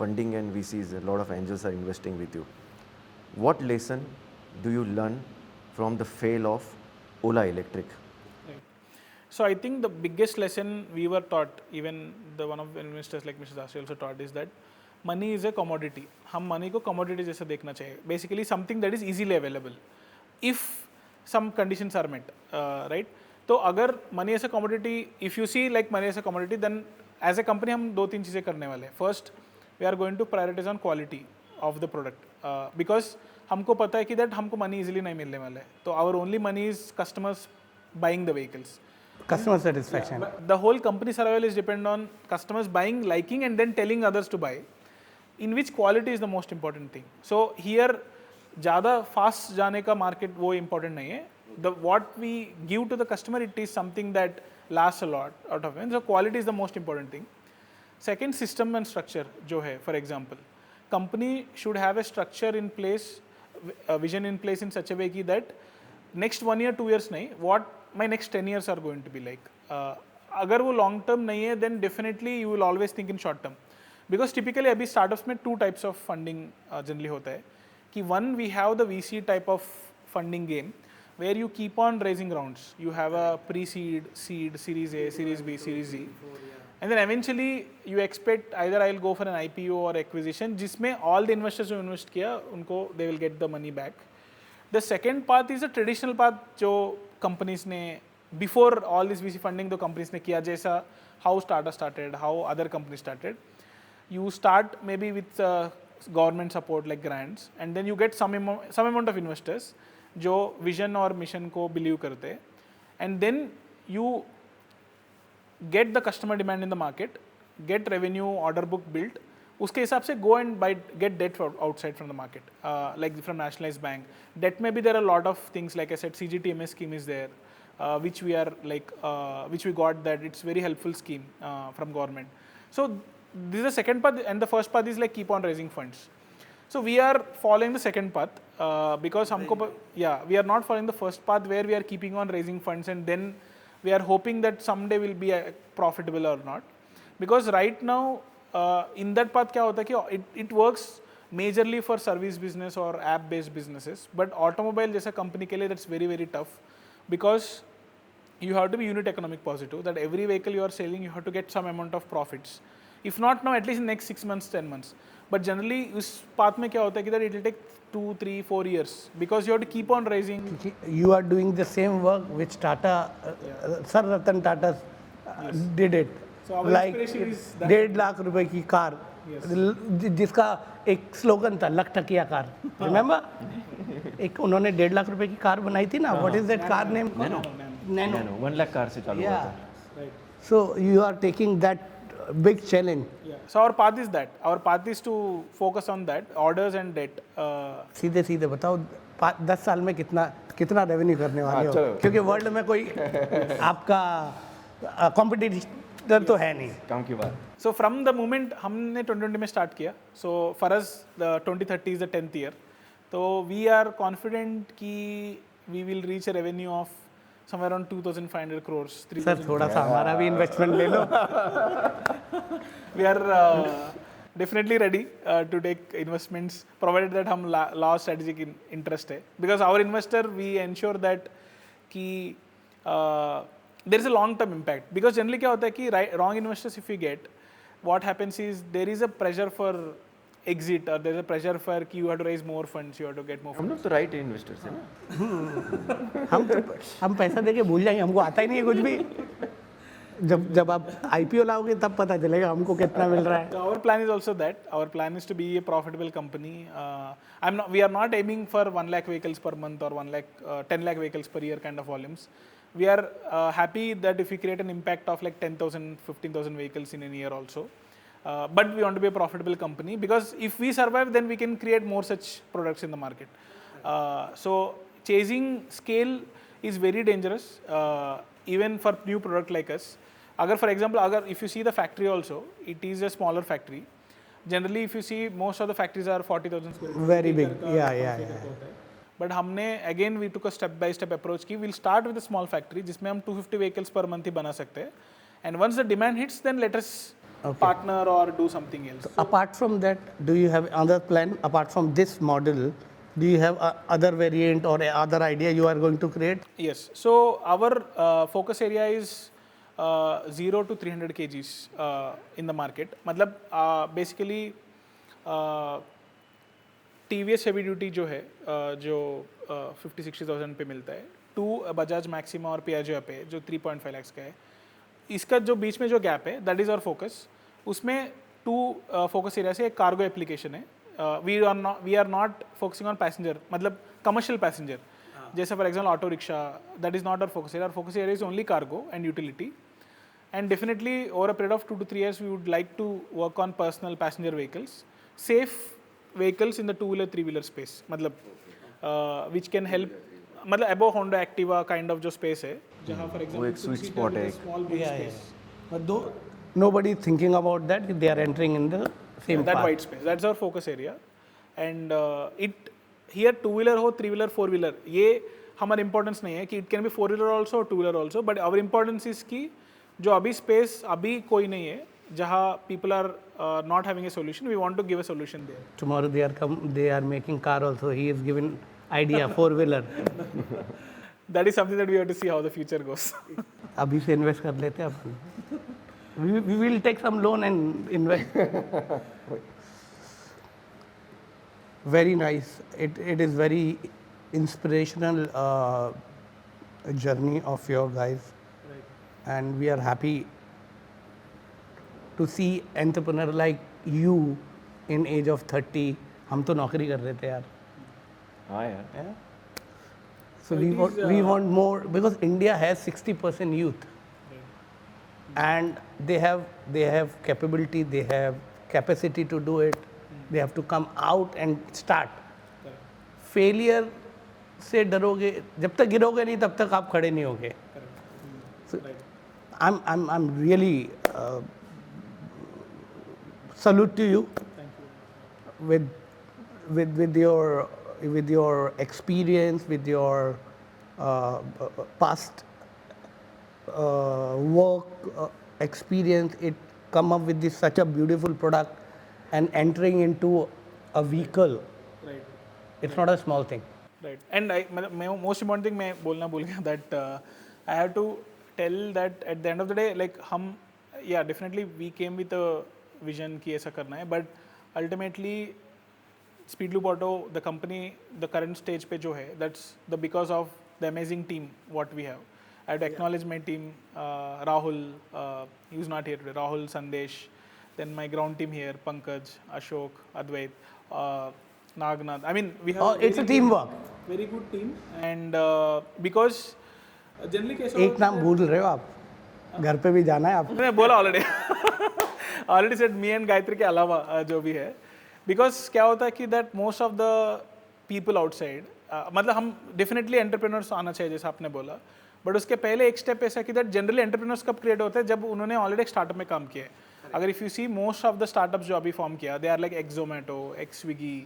funding and VCs, a lot of angels are investing with you. What lesson do you learn from the fail of Ola Electric? Right. So I think the biggest lesson we were taught, even the one of the investors like Mr. Dasi also taught, is that money is a commodity. हम money को commodity जैसा देखना चाहिए. Basically something that is easily available, if some conditions are met, right? तो अगर money as a commodity, if you see like money as a commodity, then as a company हम 2-3 चीज़ें करने वाले हैं. First, we are going to prioritize on quality of the product, because हमको पता है कि दैट हमको मनी इजीली नहीं मिलने वाला है. तो our only money is customers buying the vehicles, customer satisfaction. The whole company survival is depend on customers buying, liking, and then telling others to buy, in which quality is the most important thing. So here ज़्यादा fast जाने का market वो important नहीं है. The what we give to the customer, it is something that lasts a lot out of it. So quality is the most important thing. Second, system and structure जो है, for example, company should have a structure in place, a vision in place in such a way कि that next 1 year 2 years नहीं, what my next 10 years are going to be like. अगर वो long term नहीं है, then definitely you will always think in short term, because typically अभी startups में 2 types of funding generally होता है कि one, we have the VC type of funding game where you keep on raising rounds. You have a pre-seed, seed, series A, series B, series Z, and then eventually you expect either I'll go for an IPO or acquisition जिसमें all the investors जो invest किया उनको they will get the money back. The second path is a traditional path जो companies ने before all this VC funding तो companies ने किया, जैसा how startup started, how other companies started. You start maybe with government support like grants, and then you get some amount of investors जो vision और mission को believe करते हैं, and then you get the customer demand in the market, get revenue, order book built, उसके हिसाब से go and buy get debt outside from the market, like from nationalized bank. Debt में भी there are lot of things, like I said CGTMS scheme is there, which we are like which we got, that it's very helpful scheme from government. So this is the second path, and the first path is like keep on raising funds. So we are following the second path because we are not following the first path where we are keeping on raising funds and then we are hoping that someday will be profitable or not. Because right now in that path क्या होता है कि it works majorly for service business or app based businesses, but automobile जैसा company के लिए that's very very tough, because you have to be unit economic positive, that every vehicle you are selling you have to get some amount of profits. If not now, at least in next 6 months, 10 months. But generally उस path में क्या होता है कि that it will take 2, 3, 4 years because you have to keep on raising. You are doing the same work which Tata, Sir Ratan Tata did it. So our like inspiration is that. 1.5 lakh रुपए की car जिसका एक slogan था लख टकिया car, remember? एक उन्होंने 1.5 लाख रुपए की कार बनाई थी ना, what is that car name? Nano. Nano 1 lakh car से चालू हुआ था. Right. So you are taking that big challenge. Yeah. So our path is that. Our path is to focus on that, orders and debt. सीधे सीधे बताओ 10 साल में कितना रेवेन्यू करने वाले हो? चलो। क्योंकि वर्ल्ड में कोई आपका कॉम्पिटिटर तो है नहीं. काम की बात. So from the moment हमने 2020 में start किया, so for us the 2030 is the 10th year. So we are confident कि we will reach a revenue of somewhere around 2,500 crores. Sir थोड़ा सा हमारा भी इन्वेस्टमेंट ले लो. We are definitely ready to take investments provided that हम law strategic interest है. Because our investor we ensure that कि there is a long term impact. Because generally क्या होता है कि wrong investors if we get, what happens is there is a pressure for exit or there is a pressure for कि you have to raise more funds, you have to get more हम funds. लोग तो right investors हैं ना. हम पैसा देके भूल जाएंगे, हमको आता ही नहीं है कुछ भी. जब आप आईपीओ लाओगे तब पता चलेगा हमको कितना मिल रहा है. So our plan is also that. Our plan is to be a profitable company. We are not aiming for 1 lakh vehicles per month or 10 lakh vehicles per year kind of volumes. We are happy that if we create an impact of like 10,000, 15,000 vehicles in a year also. But we want to be a profitable company because if we survive, then we can create more such products in the market. So chasing scale is very dangerous, even for new product like us. For example, if you see the factory also, it is a smaller factory. Generally, if you see, most of the factories are 40,000 square feet. Very big. Yeah. But हमने again we took a step by step approach कि we'll start with a small factory जिसमें हम 250 vehicles per month ही बना सकते हैं. And once the demand hits, then let us partner or do something else. Apart from that, do you have other plan? Apart from this model, do you have other variant or other idea you are going to create? Yes. So our focus area is 0 to 300 kgs in the market. मतलब basically TVS heavy duty जो है जो 50-60,000 पे मिलता है, 2 Bajaj maxima और Piaggio पे जो 3.5 lakhs का है, इसका जो बीच में जो गैप है दैट इज़ आवर फोकस. उसमें 2 फोकस एरिया से एक कार्गो एप्लीकेशन है. We are not focusing on passenger, मतलब कमर्शियल पैसेंजर जैसे for example auto rickshaw, that is not our focus area. Focus area is only cargo and utility. And definitely over a period of 2 to 3 years, we would like to work on personal passenger vehicles, safe vehicles in the 2-wheeler, 3-wheeler space. मतलब which can help, मतलब above Honda Activa kind of जो space है, जहाँ for example एक sweet spot है. small boot space. But though nobody is thinking about that, they are entering in the same That path. white space. That's our focus area. And it here 2-wheeler हो, 3-wheeler, 4-wheeler, ये हमारा importance नहीं है कि it can be 4-wheeler also or 2-wheeler also, but our importance is कि जो अभी space अभी कोई नहीं है जहाँ people are not having a solution, we want to give a solution there. Tomorrow they are making car also. He is given idea 4-wheeler. That is something that we have to see how the future goes. अभी से invest कर लेते हैं अपन. We will take some loan and invest. Very nice. It is very inspirational journey of your guys. And we are happy to see entrepreneur like you in age of 30. हम तो नौकरी कर रहे थे यार. हाँ यार. So we want more because India has 60% youth, and they have capability, they have capacity to do it. They have to come out and start. Failure से डरोगे, जब तक गिरोगे नहीं तब तक आप खड़े नहीं होगे. So, I'm really salute to you. With your experience, with your past work experience, it come up with such a beautiful product and entering into a vehicle. Right. It's not a small thing. Right. And most important thing मैं बोलना भूल गया that I have to tell that at the end of the day, like definitely we came with a vision कि ऐसा करना है, but ultimately Speedloop Auto, the company, the current stage पे जो है, that's because of the amazing team what we have. I have to acknowledge my team, Rahul, he was not here today, Rahul, Sandesh, then my ground team here, Pankaj, Ashok, Advait, Nagnath. I mean, we have Oh, it's a teamwork. very good team, and because generally कैसा एक नाम भूल रहे हो आप, घर पे भी जाना है आप. मैंने बोला already said me and Gayatri के अलावा जो भी है, बिकॉज क्या होता है कि that most of the people outside, मतलब हम डेफिनेटली एंटरप्रेन्योर्स आना चाहिए जैसा आपने बोला, बट उसके पहले एक स्टेप ऐसा कि दैट जनरली एंटरप्रेन्योर्स कब क्रिएट होते हैं जब उन्होंने ऑलरेडी एक स्टार्टअप में काम किया है. अगर if you see most of the startups जो अभी फॉर्म किया, they are like ex Zomato, ex Swiggy,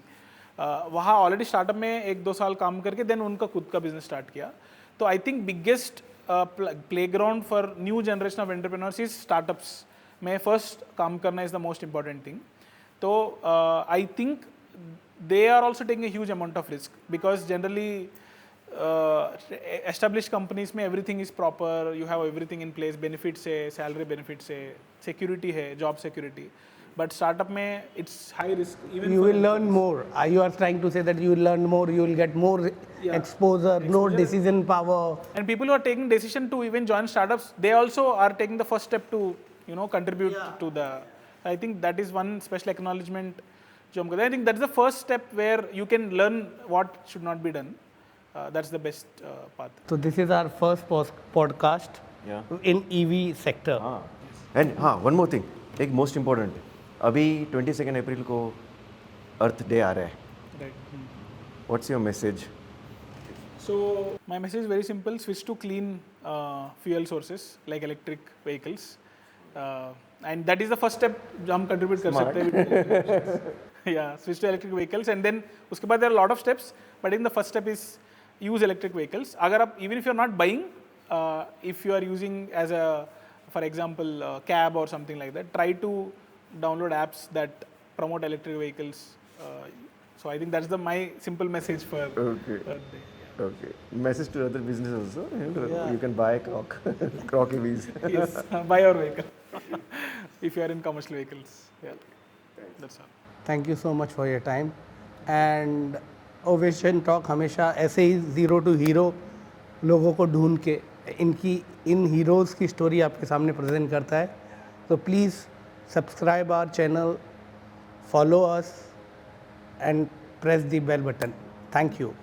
वहाँ ऑलरेडी स्टार्टअप में 1-2 साल काम करके देन उनका खुद का बिजनेस स्टार्ट किया. तो I think biggest playground for new generation of entrepreneurs is startups में फर्स्ट काम करना is the most important thing. तो I think they are also taking a huge amount of risk because generally established companies में everything is proper, you have everything in place, benefits है, salary benefits है, security है, job security, but startup में it's high risk. Even You will learn more. You are trying to say that you will learn more, you will get more exposure, more decision power. and people who are taking decision to even join startups, they also are taking the first step to contribute to the. I think that is one special acknowledgement. I think that's the first step where you can learn what should not be done. That's the best path. So this is our first podcast Yeah. in EV sector. And हाँ, one more thing, एक most important, अभी 22 अप्रैल को अर्थ day आ रहा है. Right. What's your message? So my message is very simple: switch to clean fuel sources like electric vehicles, and that is the first step जो हम contribute कर सकते हैं. Yeah, switch to electric vehicles, and then उसके बाद there are a lot of steps, but in the first step is use electric vehicles. अगर आप even if you are not buying, if you are using as a, for example, cab or something like that, try to download apps that promote electric vehicles. So I think that's my simple message for Okay. Earth Day. Okay. Message to other business also. You can buy Croc EVs. Yes, buy your vehicle if you are in commercial vehicles. Yeah, that's all. Thank you so much for your time. And Ovation Talk हमेशा ऐसे ही zero two hero लोगों को ढूंढ के इन heroes की story आपके सामने present करता है. तो please subscribe our channel, follow us and press the bell button. Thank you.